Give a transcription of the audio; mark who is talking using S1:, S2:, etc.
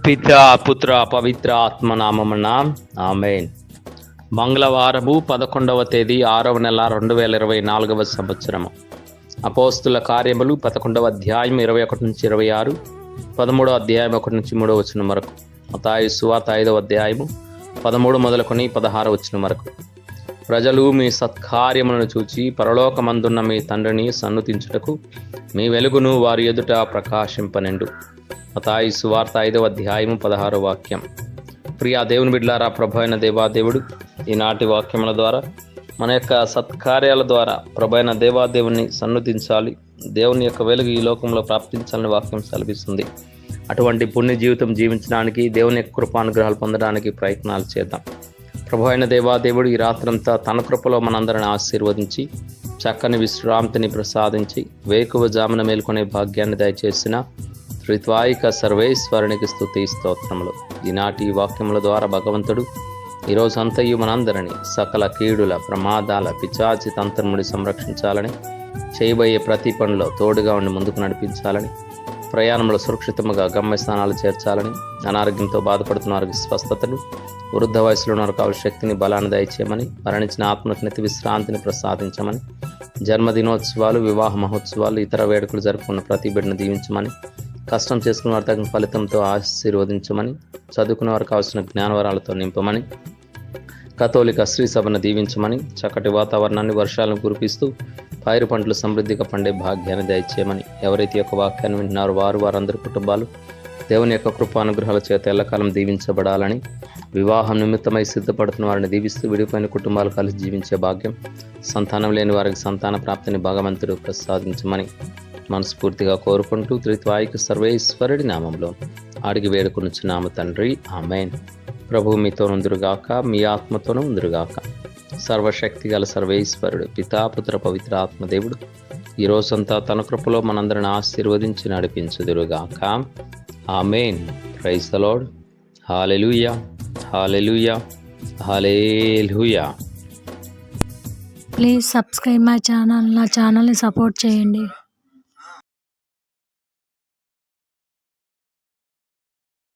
S1: పితా పుత్ర పవిత్ర ఆత్మనామమున ఆమేన్. మంగళవారము 11వ తేదీ 6వ నెల 2024 సంవత్సరము. అపోస్తుల కార్యములు 11వ అధ్యాయం 21 నుంచి 26, 13వ అధ్యాయం 1 నుంచి 3వ వచనం వరకు, మత్తయి సువార్త 5వ అధ్యాయము 13 మొదలుకొని 16వ వచనం వరకు. ప్రజలు మీ సత్కార్యములను చూచి పరలోకమందున్న మీ తండ్రిని సన్నుతించుటకు మీ వెలుగును వారి ఎదుట ప్రకాశింపనెండు. మత్తయి సువార్త 5వ అధ్యాయము 16వ వాక్యం. ప్రియా దేవుని బిడ్డలారా, ప్రభు అయిన దేవాదేవుడు ఈనాటి వాక్యముల ద్వారా మన యొక్క సత్కార్యాల ద్వారా ప్రభు అయిన దేవాదేవుని సన్నుతించాలి, దేవుని యొక్క వెలుగు ఈ లోకంలో ప్రాప్తించాలని వాక్యం సెలవిస్తుంది. అటువంటి పుణ్య జీవితం జీవించడానికి, దేవుని యొక్క కృపానుగ్రహాలు పొందడానికి ప్రయత్నాలు చేద్దాం. ప్రభు అయిన దేవాదేవుడు ఈ రాత్రంతా తన కృపలో మనందరిని ఆశీర్వదించి చక్కని విశ్రాంతిని ప్రసాదించి వేకువ జామున మేల్కొనే భాగ్యాన్ని దయచేసిన త్రిత్వాయిక సర్వేశ్వరునికి స్తుతి స్తోత్రములు. ఈనాటి వాక్యముల ద్వారా భగవంతుడు ఈరోజు అంతయు మనందరినీ సకల కీడుల, ప్రమాదాల, పిచాచి తంత్రం నుండి సంరక్షించాలని, చేయబోయే ప్రతి పనిలో తోడుగా ఉండి ముందుకు నడిపించాలని, ప్రయాణంలో సురక్షితముగా గమ్యస్థానాలు చేర్చాలని, అనారోగ్యంతో బాధపడుతున్న వారికి స్వస్థతను, వృద్ధ వయసులో ఉన్న కావాలి శక్తిని, బలాన్ని దయచేయమని, మరణించిన ఆత్మకు నిత్య విశ్రాంతిని ప్రసాదించమని, జన్మదినోత్సవాలు, వివాహ మహోత్సవాలు, ఇతర వేడుకలు జరుపుకున్న ప్రతి బిడ్డను దీవించమని, కష్టం చేసుకున్న వారి తగిన ఫలితంతో ఆశీర్వదించమని, చదువుకున్న వారికి కావాల్సిన జ్ఞానవరాలతో నింపమని, కథోలిక శ్రీ సభను దీవించమని, చక్కటి వాతావరణాన్ని, వర్షాలను కురిపిస్తూ పైరు పంటలు సమృద్ధిగా పండే భాగ్యాన్ని దయచేయమని, ఎవరైతే యొక్క వాక్యాన్ని వింటున్నారో వారందరి కుటుంబాలు దేవుని యొక్క కృపానుగ్రహాల చేత ఎల్లకాలం దీవించబడాలని, వివాహం నిమిత్తమై సిద్ధపడుతున్న వారిని దీవిస్తూ విడిపోయిన కుటుంబాలు కలిసి జీవించే భాగ్యం, సంతానం లేని వారికి సంతాన ప్రాప్తిని భగవంతుడు ప్రసాదించమని మనస్ఫూర్తిగా కోరుకుంటూ త్రిత్వాయిక సర్వేశ్వరుడి నామంలో అడిగి వేడుకొనుచున్నాము తండ్రి, ఆమేన్. ప్రభు మీతో ఉందురుగాక, మీ ఆత్మతోనూ ఉందురుగాక. సర్వశక్తి గల సర్వేశ్వరుడు పితాపుత్ర పవిత్ర ఆత్మదేవుడు ఈ రోజంతా తన కృపలో మనందరిని ఆశీర్వదించి నడిపించుదురుగాక. Amen. Praise the Lord. Hallelujah, hallelujah, hallelujah.
S2: Please subscribe my channel. నా ఛానల్ని సపోర్ట్ చేయండి.